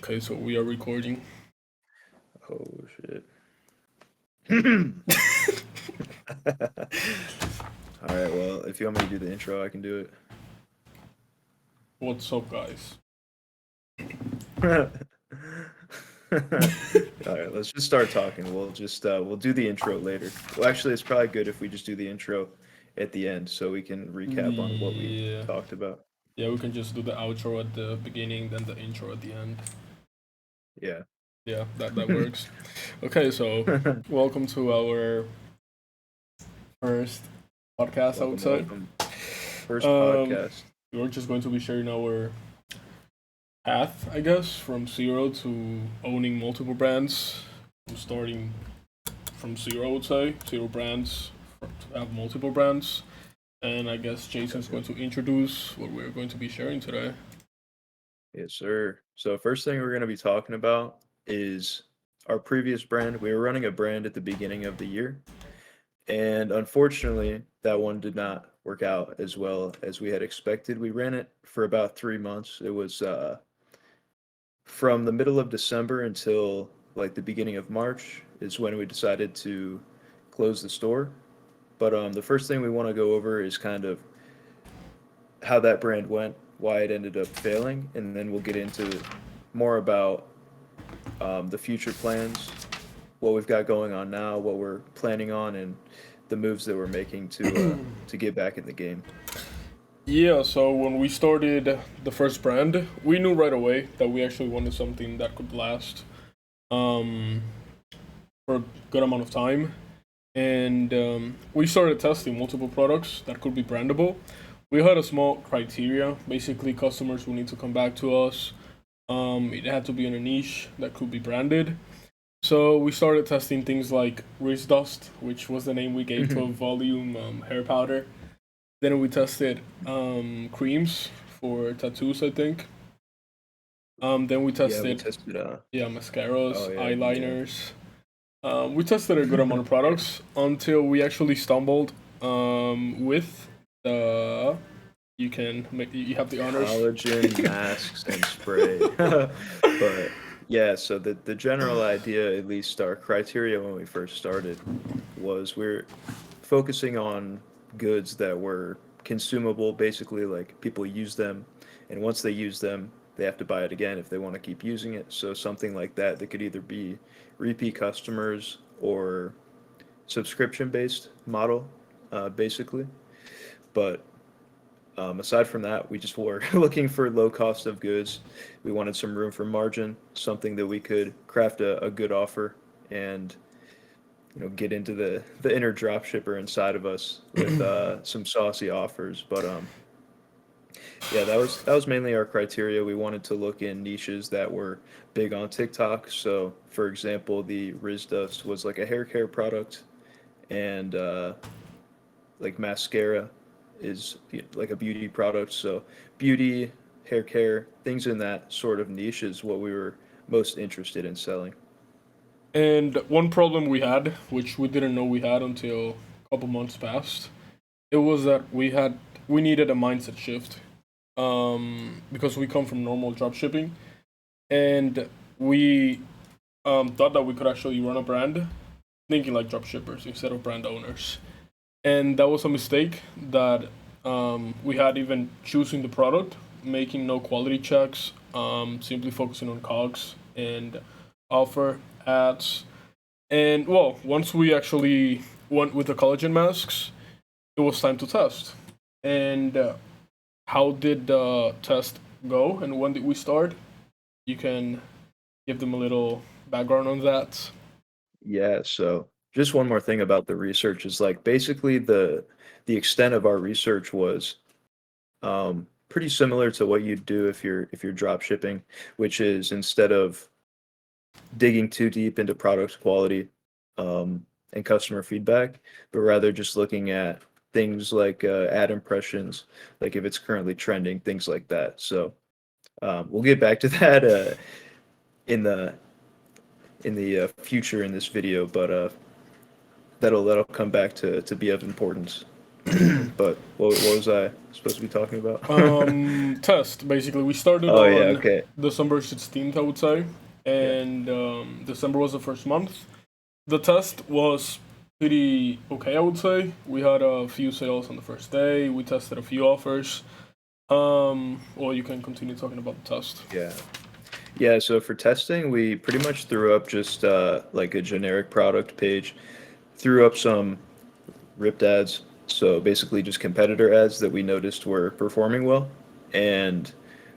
Okay, so we are recording. Oh shit. All right, well, if you want me to do the intro, I can do What's up, guys? it. All right, let's just start talking. We'll do the intro later. Well, actually, it's probably good if we just do the intro at the end so we can recap on what we Yeah, talked about. yeah, we can just do the outro at the beginning, then the intro at the end. Yeah. Yeah, that works. Okay, so welcome to our first podcast, I would Welcome, say. welcome. First Um, podcast. we're just going to be sharing our path, I guess, from zero to owning multiple brands, from starting from zero, I would say, zero brands, to have multiple brands. And I guess Jason's Gotcha. going to introduce what we're going to be sharing today. Yes, sir. So first thing we're going to be talking about is our previous brand. We were running a brand at the beginning of the year. And unfortunately, that one did not work out as well as we had expected. We ran it for about 3 months. It was from the middle of December until like the beginning of March is when we decided to close the store. But the first thing we want to go over is kind of how that brand went, why it ended up failing, and then we'll get into more about the future plans, what we've got going on now, what we're planning on, and the moves that we're making to get back in the game. Yeah, so when we started the first brand, we knew right away that we actually wanted something that could last um, for a good amount of time. And we started testing multiple products that could be brandable. We had a small criteria. Basically, customers will need to come back to us. It had to be in a niche that could be branded. So we started testing things like Wrist Dust, which was the name we gave to a volume hair powder. Then we tested creams for tattoos, I think. Then we Yeah, we tested, tested. yeah, mascaras, Oh yeah. eyeliners. We tested a good amount of products until we actually stumbled with the. You can make. You have the honors. Collagen masks and spray. But yeah, so the general idea, at least our criteria when we first started, was we're focusing on goods that were consumable, basically like people use them, and once they use them, they have to buy it again if they want to keep using it. So something like that that could either be repeat customers or subscription based model, basically. But aside from that, we just were looking for low cost of goods. We wanted some room for margin, something that we could craft a good offer and get into the inner drop shipper inside of us with some saucy offers. But yeah, that was mainly our criteria. We wanted to look in niches that were big on TikTok. So for example, the Riz Dust was like a hair care product, and like mascara is like a beauty product. So beauty, hair care, things in that sort of niche is what we were most interested in selling. And one problem we had, which we didn't know we had until a couple months passed, it was that we needed a mindset shift. Because we come from normal drop shipping, and we thought that we could actually run a brand, thinking like drop shippers instead of brand owners. And that was a mistake that we had even choosing the product, making no quality checks, simply focusing on COGS and offer ads. And well, once we actually went with the collagen masks, it was time to test. And how did the test go, and when did we start? You can give them a little background on that. Yeah, so just one more thing about the research is like basically the extent of our research was pretty similar to what you'd do if you're drop shipping, which is instead of digging too deep into product quality and customer feedback, but rather just looking at things like ad impressions, like if it's currently trending, things like that. So we'll get back to that in the future in this video, but that'll come back to be of importance. But what was I supposed to be talking about? Test basically. We started Oh yeah, on okay. December 16th, I would say, Yeah. and December was the first month. The test was pretty okay, I would say. We had a few sales on the first day. We tested a few offers. Or you can continue talking about the test. Yeah. Yeah, so for testing, we pretty much threw up just like a generic product page, threw up some ripped ads, so basically just competitor ads that we noticed were performing well, and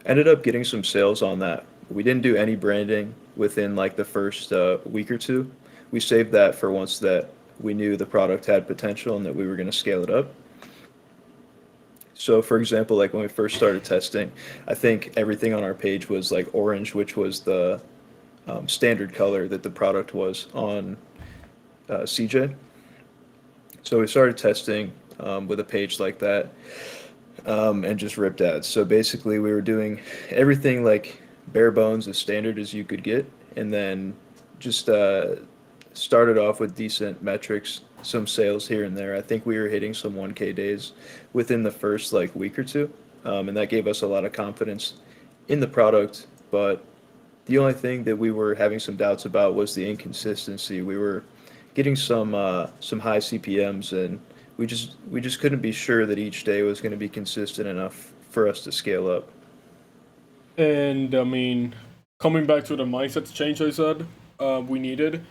ended up getting some sales on that. We didn't do any branding within like the first week or two. We saved that for once that we knew the product had potential and that we were going to scale it up. So, for example, like when we first started testing, I think everything on our page was like orange, which was the standard color that the product was on CJ. So we started testing with a page like that, and just ripped ads. So basically, we were doing everything like bare bones, as standard as you could get, and then just started off with decent metrics, some sales here and there. I think we were hitting some 1K days within the first like week or two, and that gave us a lot of confidence in the product. But the only thing that we were having some doubts about was the inconsistency. We were getting some high CPMs, and we just couldn't be sure that each day was going to be consistent enough for us to scale up. And I mean, coming back to the mindset change I said we needed,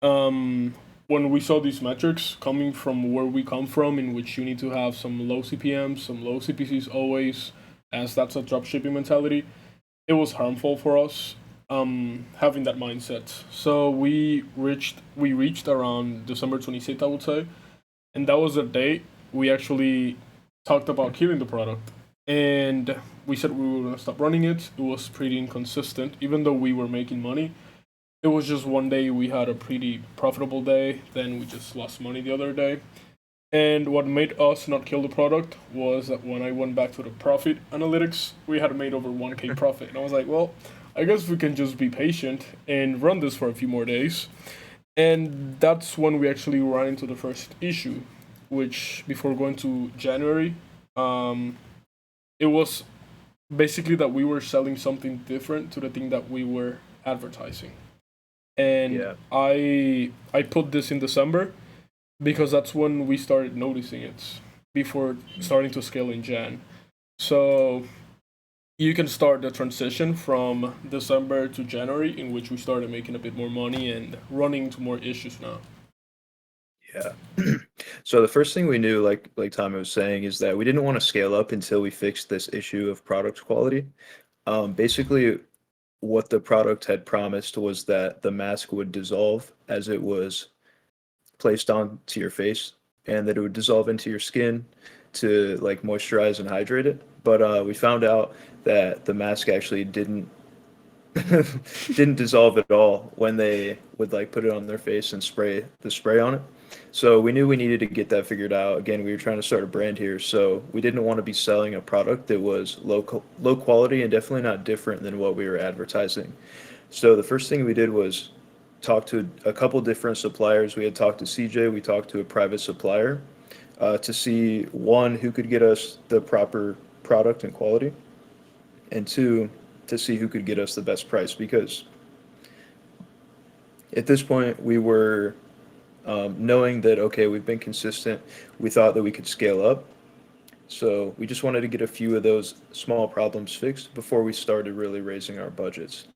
um, when we saw these metrics coming from where we come from, in which you need to have some low CPMs, some low CPCs always, as that's a dropshipping mentality, it was harmful for us having that mindset. So we reached around December 26th, I would say, and that was the day we actually talked about killing the product. And we said we were gonna stop running it. It was pretty inconsistent, even though we were making money. It was just one day we had a pretty profitable day, then we just lost money the other day. And what made us not kill the product was that when I went back to the profit analytics, we had made over 1K profit. And I was like, well, I guess we can just be patient and run this for a few more days. And that's when we actually ran into the first issue, which before going to January, um, it was basically that we were selling something different to the thing that we were advertising. And Yeah. I put this in December because that's when we started noticing it before starting to scale in Jan. So you can start the transition from December to January, in which we started making a bit more money and running into more issues now. Yeah. So the first thing we knew, like Tommy was saying, is that we didn't want to scale up until we fixed this issue of product quality. Basically, what the product had promised was that the mask would dissolve as it was placed onto your face, and that it would dissolve into your skin to like moisturize and hydrate it. But we found out that the mask actually didn't didn't dissolve at all when they would like put it on their face and spray the spray on it. So we knew we needed to get that figured out. Again, we were trying to start a brand here, so we didn't want to be selling a product that was low quality and definitely not different than what we were advertising. So the first thing we did was talk to a couple different suppliers. We had talked to CJ, we talked to a private supplier to see one who could get us the proper product and quality, and two to see who could get us the best price. Because at this point we were knowing that okay, we've been consistent. We thought that we could scale up, so we just wanted to get a few of those small problems fixed before we started really raising our budgets.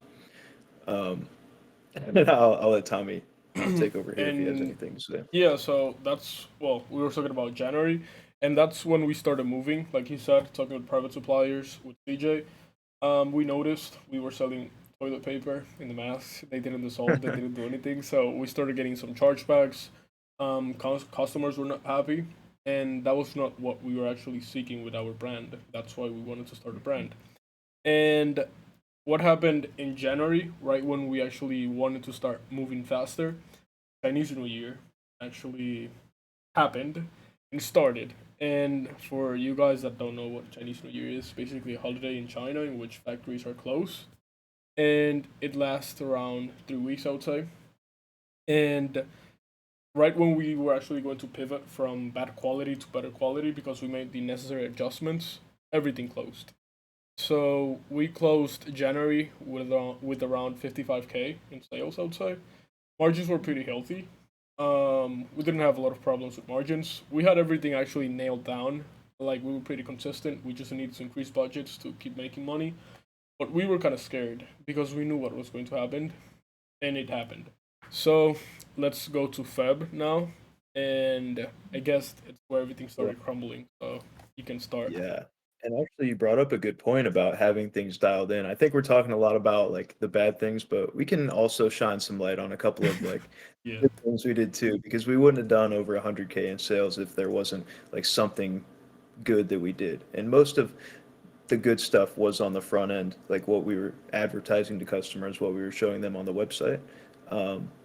Um, and I'll let Tommy take over here if he has And anything to say. yeah, so that's, well, we were talking about January, and that's when we started moving. Like he said, talking with private suppliers with CJ. We noticed we were selling toilet paper in the masks. They didn't dissolve. They didn't do anything. So we started getting some chargebacks. Customers were not happy, and that was not what we were actually seeking with our brand. That's why we wanted to start a brand. And what happened in January, right when we actually wanted to start moving faster, Chinese New Year actually happened and started. And for you guys that don't know what Chinese New Year is, basically a holiday in China in which factories are closed, and it lasts around 3 weeks, I would say. And right when we were actually going to pivot from bad quality to better quality because we made the necessary adjustments, everything closed. So we closed January with around 55K in sales, I would say. Margins were pretty healthy. We didn't have a lot of problems with margins. We had everything actually nailed down. Like we were pretty consistent. We just needed to increase budgets to keep making money. But we were kind of scared because we knew what was going to happen, and it happened. So let's go to Feb now, and I guess it's where everything started crumbling. So you can start. Yeah. And actually, you brought up a good point about having things dialed in. I think we're talking a lot about like the bad things, but we can also shine some light on a couple of like Yeah. good things we did too, because we wouldn't have done over 100K in sales if there wasn't like something good that we did. And most of the good stuff was on the front end, like what we were advertising to customers, what we were showing them on the website,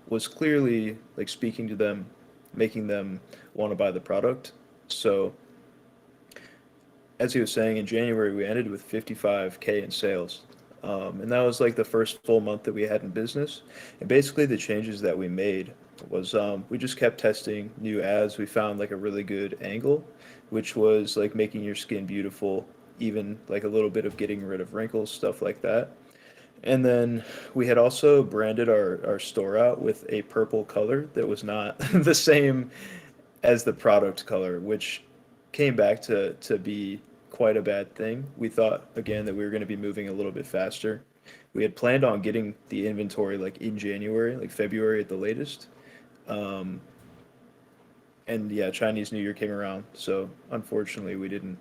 was clearly like speaking to them, making them want to buy the product. So as he was saying, in January, we ended with 55K in sales. And that was like the first full month that we had in business. And basically, the changes that we made was we just kept testing new ads. We found like a really good angle, which was like making your skin beautiful, even like a little bit of getting rid of wrinkles, stuff like that. And then we had also branded our store out with a purple color that was not the same as the product color, which came back to be quite a bad thing. We thought again that we were going to be moving a little bit faster. We had planned on getting the inventory like in January, like February at the latest. Um, and yeah, Chinese New Year came around, so unfortunately we didn't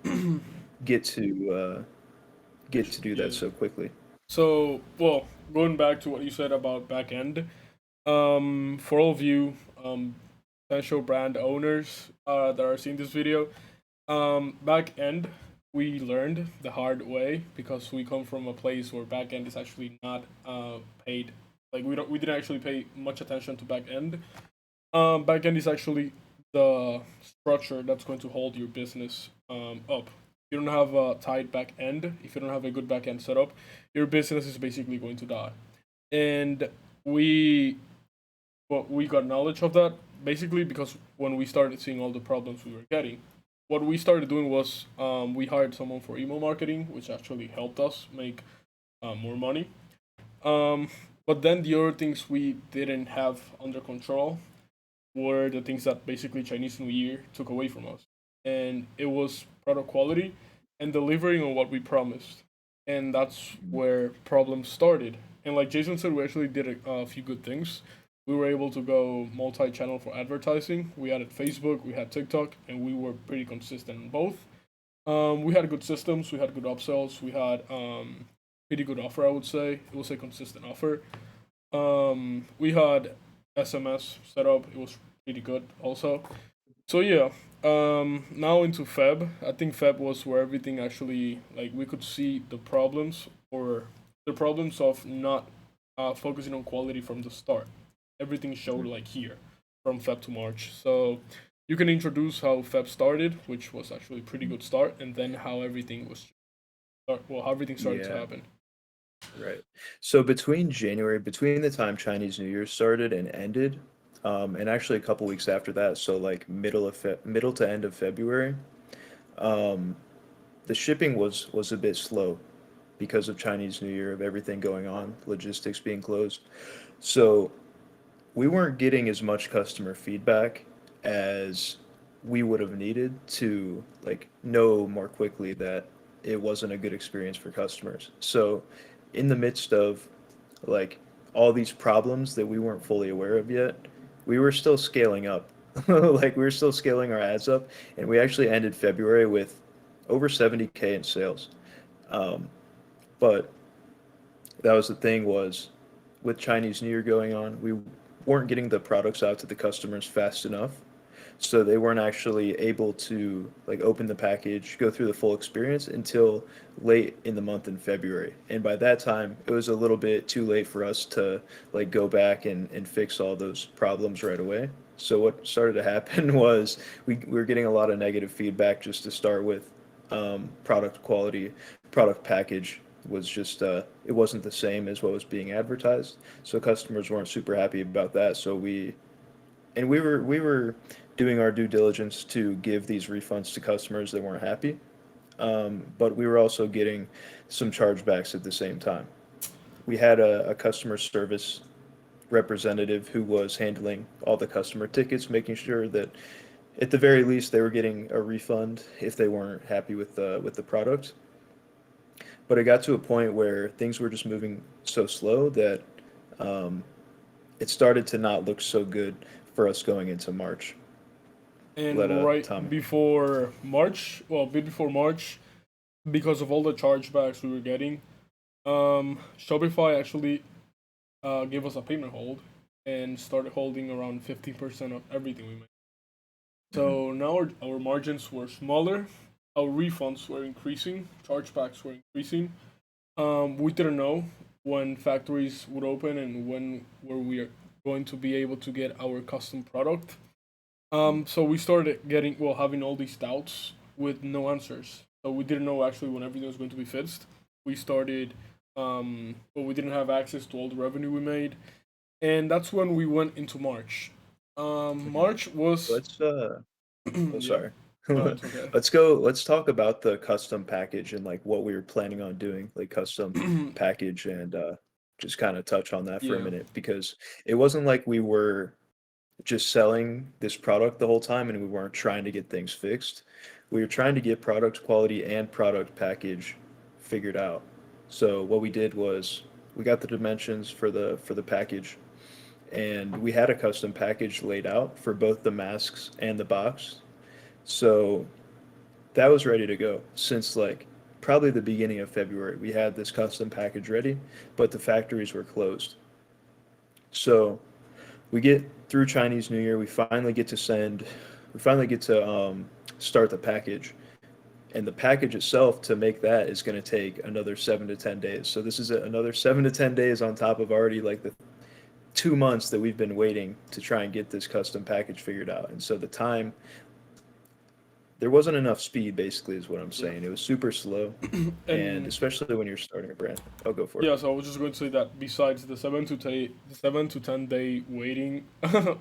get to get to do that Yeah. so quickly. So, well, going back to what you said about back end, for all of you potential brand owners that are seeing this video, back end we learned the hard way because we come from a place where back end is actually not paid. Like we didn't actually pay much attention to back end. Back end is actually the structure that's going to hold your business up. If you don't have a tight back end, if you don't have a good back end setup, your business is basically going to die. And we we got knowledge of that basically because when we started seeing all the problems we were getting, what we started doing was we hired someone for email marketing, which actually helped us make more money. Um, but then the other things we didn't have under control were the things that basically Chinese New Year took away from us. And it was product quality and delivering on what we promised. And that's where problems started. And like Jason said, we actually did a few good things. We were able to go multi channel for advertising. We added Facebook, we had TikTok, and we were pretty consistent in both. We had good systems, we had good upsells, we had pretty good offer, I would say. It was a consistent offer. We had SMS set up. It was pretty good also. So yeah, now into Feb. I think Feb was where everything actually like we could see the problems or the problems of not focusing on quality from the start. Everything showed like here from Feb to March. So you can introduce how Feb started, which was actually a pretty good start, and then how everything was how everything started to Yeah. happen. Right. So between the time Chinese New Year started and ended, and actually a couple weeks after that, so like middle to end of February, um, the shipping was a bit slow because of Chinese New Year, of everything going on, logistics being closed. So we weren't getting as much customer feedback as we would have needed to like know more quickly that it wasn't a good experience for customers. So in the midst of like all these problems that we weren't fully aware of yet, we were still scaling up. Like we were still scaling our ads up, and we actually ended February with over 70K in sales. Um, but that was the thing was with Chinese New Year going on, we weren't getting the products out to the customers fast enough. So they weren't actually able to like open the package, go through the full experience until late in the month in February. And by that time, it was a little bit too late for us to like go back and fix all those problems right away. So what started to happen was we were getting a lot of negative feedback just to start with. Product quality, product package was just it wasn't the same as what was being advertised. So customers weren't super happy about that. So we and we were doing our due diligence to give these refunds to customers that weren't happy, but we were also getting some chargebacks at the same time. We had a customer service representative who was handling all the customer tickets, making sure that at the very least they were getting a refund if they weren't happy with the product. But it got to a point where things were just moving so slow that um, it started to not look so good for us going into March. Let And right Tommy. before March, well, a bit before March, because of all the chargebacks we were getting, Shopify actually gave us a payment hold and started holding around 50% of everything we made. Mhm. So now our margins were smaller, our refunds were increasing, chargebacks were increasing. We didn't know when factories would open and when were we going to be able to get our custom product. So we started getting, well, having all these doubts with no answers. So we didn't know actually when everything was going to be fixed. We started, but we didn't have access to all the revenue we made, and that's when we went into March. Mhm. March was, Let's oh, yeah, sorry. no, it's okay. Let's talk about the custom package and like what we were planning on doing, like custom package, and just kind of touch on that for a Yeah, minute because it wasn't like we were just selling this product the whole time and we weren't trying to get things fixed. We were trying to get product quality and product package figured out. So what we did was we got the dimensions for the package, and we had a custom package laid out for both the masks and the box. So that was ready to go since like probably the beginning of February. We had this custom package ready, but the factories were closed. So we get through Chinese New Year. We finally get to start the package, and the package itself to make that is going to take another 7 to 10 days. So this is another 7 to 10 days on top of already like the 2 months that we've been waiting to try and get this custom package figured out. And so the time there wasn't enough speed, basically, is what I'm yeah, saying. It was super slow, and and especially when you're starting a brand. I'll go for it. yeah. So I was just going to say that besides the 7 to 10 day waiting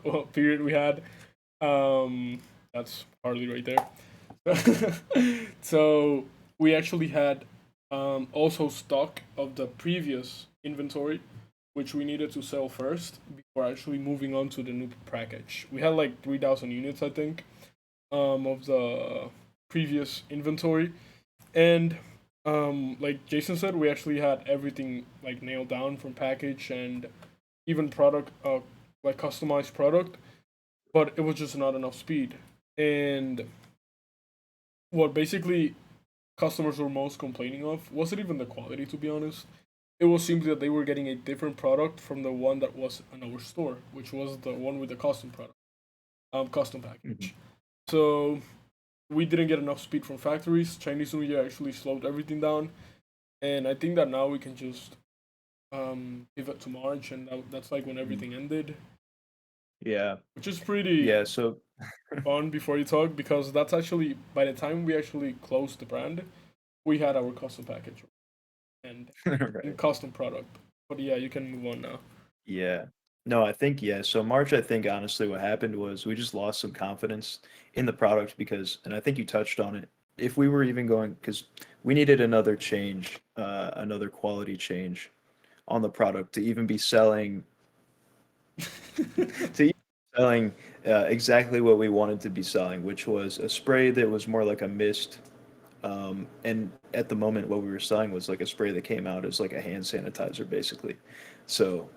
well, period we had, um, that's hardly right there. So we actually had also stock of the previous inventory, which we needed to sell first before actually moving on to the new package. We had like 3,000 units, I think, of the previous inventory, and like Jason said, we actually had everything like nailed down from package and even product, like customized product, but it was just not enough speed. And what basically customers were most complaining of wasn't even the quality, to be honest. It was simply that they were getting a different product from the one that was in our store, which was the one with the custom product, custom Mhm. package. So we didn't get enough speed from factories. Chinese New Year actually slowed everything down, and I think that now we can just pivot to March, and that's like when Mhm. everything ended, Yeah, which is pretty yeah. So, fun before you talk because that's actually by the time we actually closed the brand, we had our custom package and right. custom product. But yeah, you can move on now. Yeah. No, I think yeah. So March, I think honestly, what happened was we just lost some confidence in the product because, and I think you touched on it. If we were even going, because we needed another change, another quality change on the product to even be selling to even selling exactly what we wanted to be selling, which was a spray that was more like a mist. And at the moment, what we were selling was like a spray that came out as like a hand sanitizer, basically. So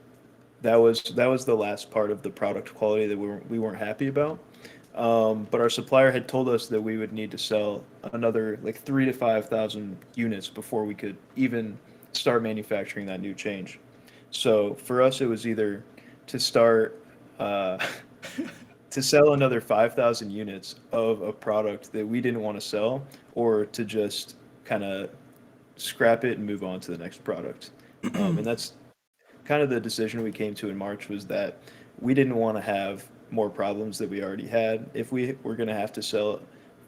that was the last part of the product quality that we weren't happy about. But our supplier had told us that we would need to sell another like 3 to 5 thousand units before we could even start manufacturing that new change. So for us, it was either to start uh, to sell another 5,000 units of a product that we didn't want to sell, or to just kind of scrap it and move on to the next product. And that's kind of the decision we came to in March was that we didn't want to have more problems that we already had. If we were going to have to sell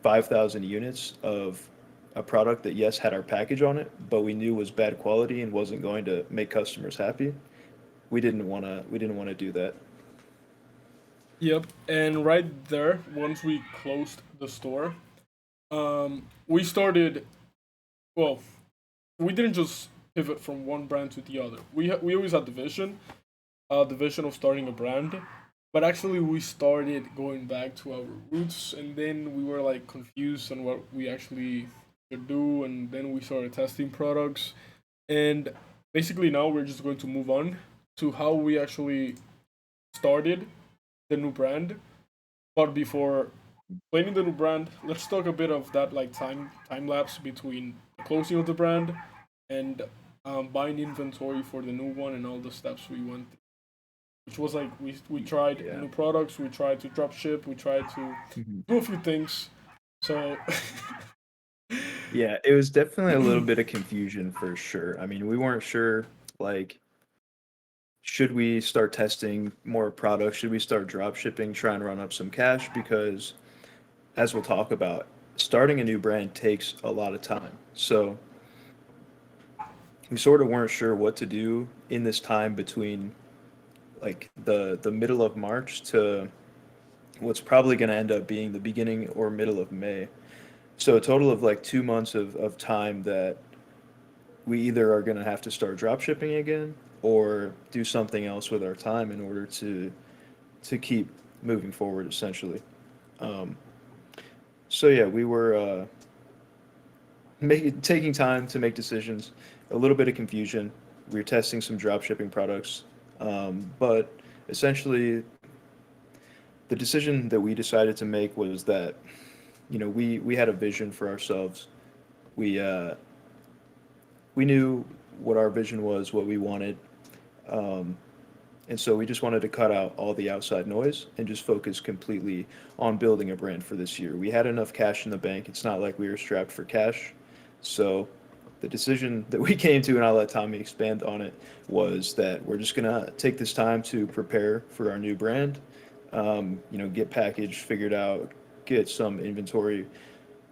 5,000 units of a product that yes had our package on it, but we knew was bad quality and wasn't going to make customers happy, we didn't want to do that. Yep. And right there, once we closed the store, we started. Well, we didn't just pivot from one brand to the other. We always had the vision of starting a brand, but actually we started going back to our roots, and then we were like confused on what we actually should do, and then we started testing products, and basically now we're just going to move on to how we actually started the new brand. But before explaining the new brand, let's talk a bit of that like time lapse between the closing of the brand and buying inventory for the new one and all the steps we went through. Which was like we tried Yeah. new products, we tried to drop ship, we tried to Mhm. do a few things. So Yeah, it was definitely a little bit of confusion for sure. I mean, we weren't sure, like, should we start testing more products? Should we start drop shipping, try and run up some cash? Because, as we'll talk about, starting a new brand takes a lot of time. So we sort of weren't sure what to do in this time between like the middle of March to what's probably going to end up being the beginning or middle of May. So a total of like 2 months of time that we either are going to have to start drop shipping again or do something else with our time in order to keep moving forward essentially. Um, so yeah, we were taking time to make decisions, a little bit of confusion. We were testing some drop shipping products, but essentially the decision that we decided to make was that we had a vision for ourselves. We we knew what our vision was, what we wanted, um, and so we just wanted to cut out all the outside noise and just focus completely on building a brand for this year. We had enough cash in the bank. It's not like we were strapped for cash. So the decision that we came to, and I'll let Tommy expand on it, was that we're just gonna take this time to prepare for our new brand. Get package figured out, get some inventory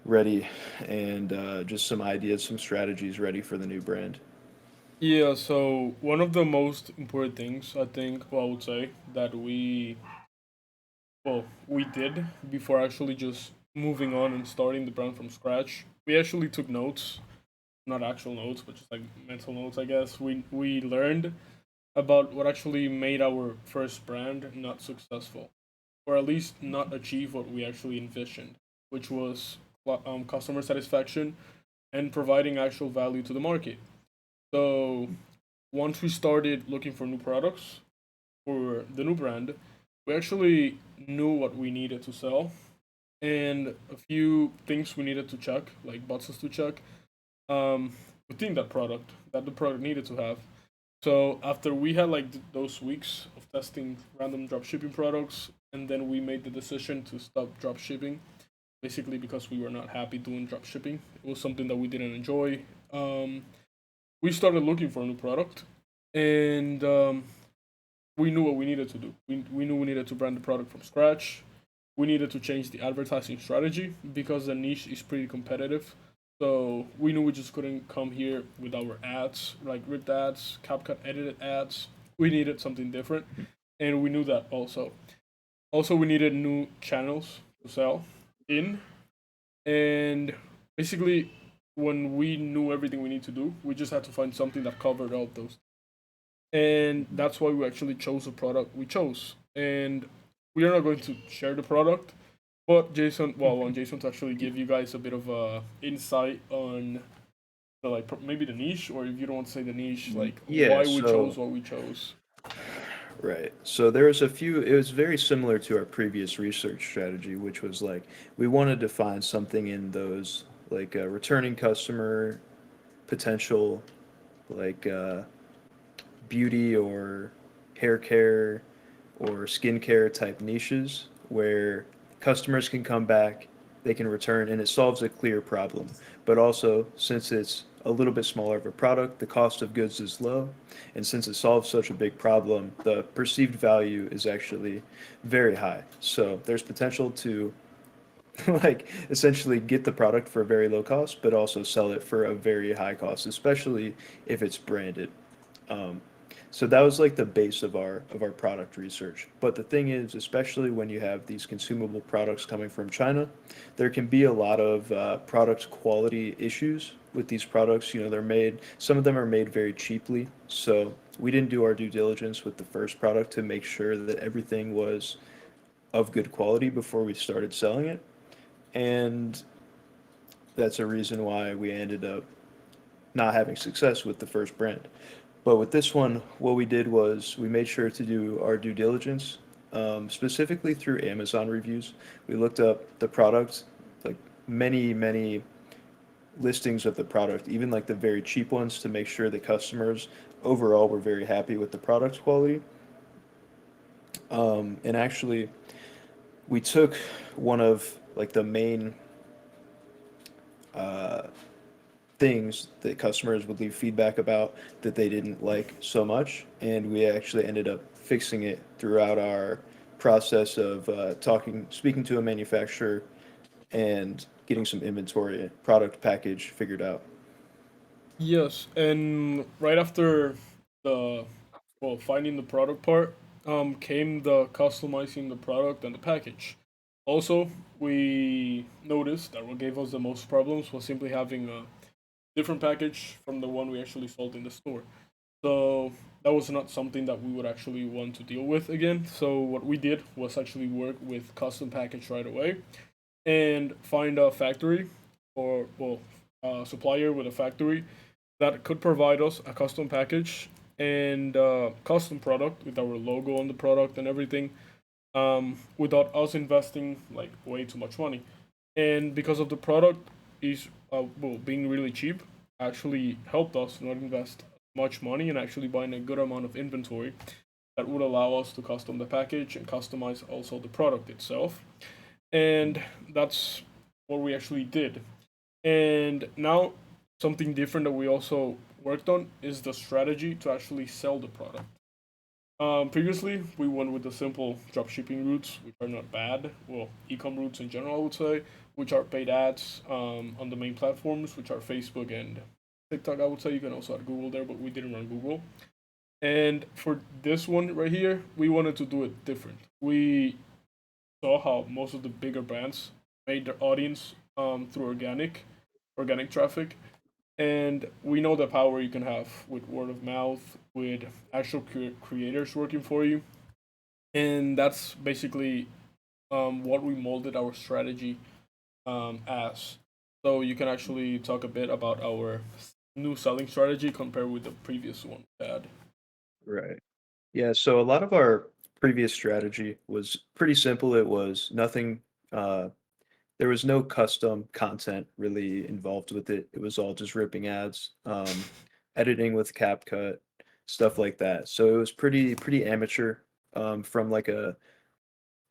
ready, and just some ideas, some strategies ready for the new brand. yeah, so one of the most important things I think, well, I would say that we did before actually just moving on and starting the brand from scratch. We actually took notes, not actual notes, but just like mental notes, I guess. We learned about what actually made our first brand not successful, or at least not achieve what we actually envisioned, which was customer satisfaction and providing actual value to the market. So once we started looking for new products for the new brand, we actually knew what we needed to sell and a few things we needed to check, like boxes to check, within that the product needed to have. So after we had like those weeks of testing random drop shipping products, and then we made the decision to stop drop shipping, basically because we were not happy doing drop shipping. It was something that we didn't enjoy. Um, we started looking for a new product, and we knew what we needed to do. We knew we needed to brand the product from scratch. We needed to change the advertising strategy because the niche is pretty competitive. So we knew we just couldn't come here with our ads, like ripped ads, CapCut edited ads. We needed something different, and we knew that also. Also, we needed new channels to sell in, and basically, when we knew everything we need to do, we just had to find something that covered all of those, and that's why we actually chose the product we chose. And we are not going to share the product, but Jason, well, I want Jason to actually give you guys a bit of insight on the like maybe the niche, or if you don't want to say the niche, like Yeah, why we chose so what we chose. right. So there was a few, it was very similar to our previous research strategy, which was like we wanted to find something in those like returning customer potential, like beauty or hair care or skincare type niches where customers can come back, they can return, and it solves a clear problem. But also, since it's a little bit smaller of a product, the cost of goods is low, and since it solves such a big problem, the perceived value is actually very high. So there's potential to like essentially get the product for a very low cost, but also sell it for a very high cost, especially if it's branded. Um, So that was like the base of our product research. But the thing is, especially when you have these consumable products coming from China, there can be a lot of product quality issues with these products. You know, some of them are made very cheaply. So we didn't do our due diligence with the first product to make sure that everything was of good quality before we started selling it. And that's a reason why we ended up not having success with the first brand. But with this one, what we did was we made sure to do our due diligence, specifically through Amazon reviews. We looked up the product, like many listings of the product, even like the very cheap ones, to make sure that customers overall were very happy with the product quality. And actually, we took one of like the main uh, things that customers would leave feedback about that they didn't like so much, and we actually ended up fixing it throughout our process of speaking to a manufacturer and getting some inventory product package figured out. Yes, and right after the finding the product part, came the customizing the product and the package. Also, we noticed that what gave us the most problems was simply having a different package from the one we actually sold in the store. So that was not something that we would actually want to deal with again. So what we did was actually work with custom package right away and find a factory or a supplier with a factory that could provide us a custom package and custom product with our logo on the product and everything, without us investing like way too much money. And because of the product is being really cheap, actually helped us not invest much money and actually buying a good amount of inventory that would allow us to custom the package and customize also the product itself. And that's what we actually did. And now something different that we also worked on is the strategy to actually sell the product. Previously, we went with the simple dropshipping routes, which are not bad. Well, e-com routes in general, I would say, which are paid ads on the main platforms, which are Facebook and TikTok. I would say you can also add Google there, but we didn't run Google. And for this one right here, we wanted to do it different. We saw how most of the bigger brands made their audience through organic traffic, and we know the power you can have with word of mouth, with actual creators working for you, and that's basically what we molded our strategy as. So you can actually talk a bit about our new selling strategy compared with the previous one we had. Right. Yeah, so a lot of our previous strategy was pretty simple. It was nothing, there was no custom content really involved with it. It was all just ripping ads, editing with CapCut, stuff like that. So it was pretty amateur, from like a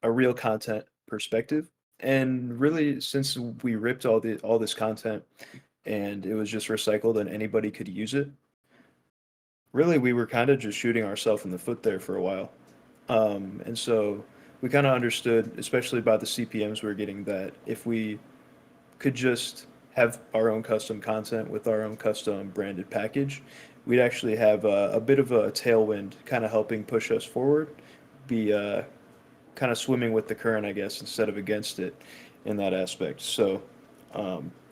real content perspective. And really, since we ripped all this content and it was just recycled and anybody could use it, really we were kind of just shooting ourselves in the foot there for a while. And so we kind of understood, especially by the CPMs we were getting, that if we could just have our own custom content with our own custom branded package, we'd actually have a bit of a tailwind kind of helping push us forward, be kind of swimming with the current, I guess, instead of against it in that aspect. So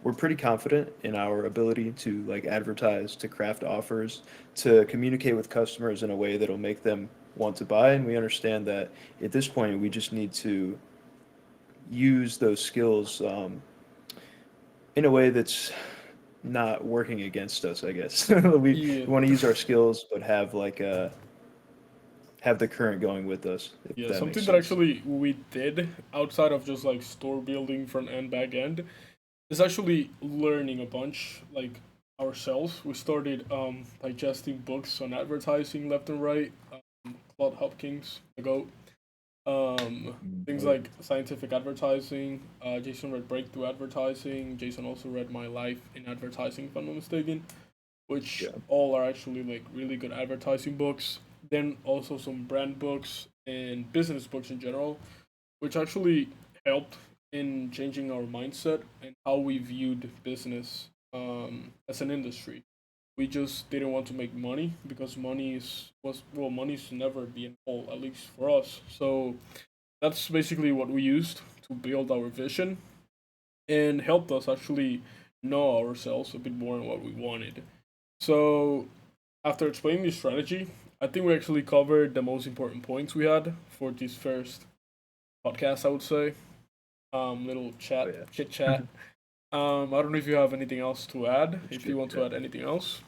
we're pretty confident in our ability to like advertise, to craft offers, to communicate with customers in a way that'll make them want to buy. And we understand that at this point, we just need to use those skills in a way that's not working against us, I guess. We Yeah, want to use our skills, but have the current going with us, if yeah. that makes Something that sense. actually we did outside of just like store building front end, back end is actually learning a bunch like ourselves. We started digesting books on advertising left and right. Claude Hopkins, the goat. Things Oh yeah. like scientific advertising. Jason read Breakthrough Advertising. Jason also read My Life in Advertising, if I'm not mistaken, which Yeah. all are actually like really good advertising books. Then also some brand books and business books in general, which actually helped in changing our mindset and how we viewed business as an industry. We just didn't want to make money because money's never the end goal, at least for us. So that's basically what we used to build our vision and helped us actually know ourselves a bit more and what we wanted. So after explaining the strategy, I think we actually covered the most important points we had for this first podcast. I would say, little Oh chat, yeah. chit chat. I don't know if you have anything else to add. If you Chit want to chat. add anything else.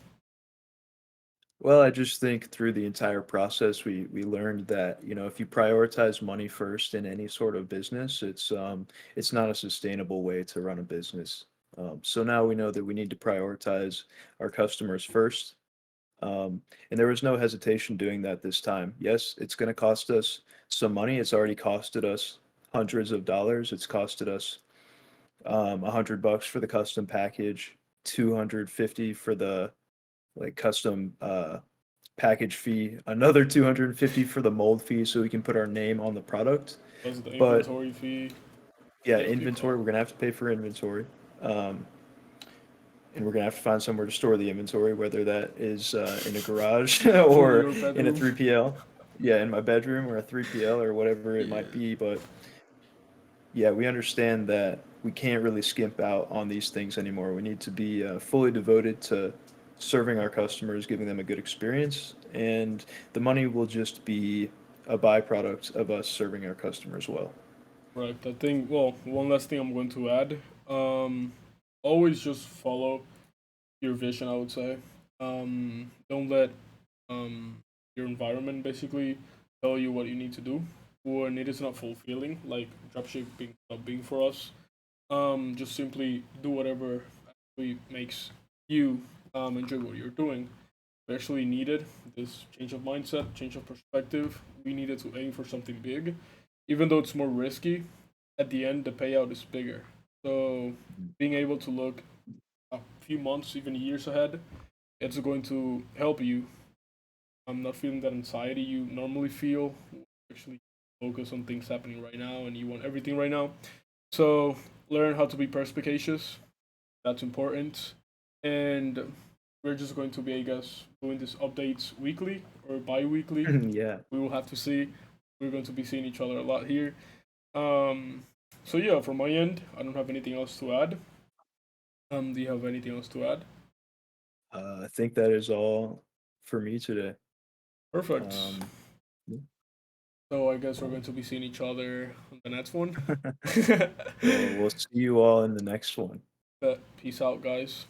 Well, I just think through the entire process, we learned that, if you prioritize money first in any sort of business, it's not a sustainable way to run a business. So now we know that we need to prioritize our customers first. And there was no hesitation doing that this time. Yes, it's going to cost us some money. It's already costed us hundreds of dollars. It's costed us $100 for the custom package, 250 for the like custom package fee, another 250 for the mold fee so we can put our name on the product. Was the But inventory fee? yeah, Yeah, big inventory, we're cost. gonna have to pay for inventory. Um, and we're gonna have to find somewhere to store the inventory, whether that is in a garage For or your in a bedroom. 3PL. Yeah, in my bedroom or a 3PL or whatever it Yeah. might be. But yeah, we understand that we can't really skimp out on these things anymore. We need to be fully devoted to serving our customers, giving them a good experience, and the money will just be a byproduct of us serving our customers well. Right. I think. Well, one last thing I'm going to add. Um, Always just follow your vision. I would say. Don't let your environment basically tell you what you need to do when it is not fulfilling. Like dropshipping not being for us. Just simply do whatever actually makes you enjoy what you're doing. We actually needed this change of mindset, change of perspective. We needed to aim for something big, even though it's more risky. At the end, the payout is bigger. So being able to look a few months, even years ahead, it's going to help you. I'm not feeling that anxiety you normally feel. Actually, focus on things happening right now, and you want everything right now. So learn how to be perspicacious. That's important. And we're just going to be, I guess, doing these updates weekly or bi-weekly. Yeah. We will have to see. We're going to be seeing each other a lot here. Um, so yeah, from my end, I don't have anything else to add. Do you have anything else to add? I think that is all for me today. Perfect. Um, yeah. So I guess we're going to be seeing each other on the next one. Well, we'll see you all in the next one. But peace out, guys.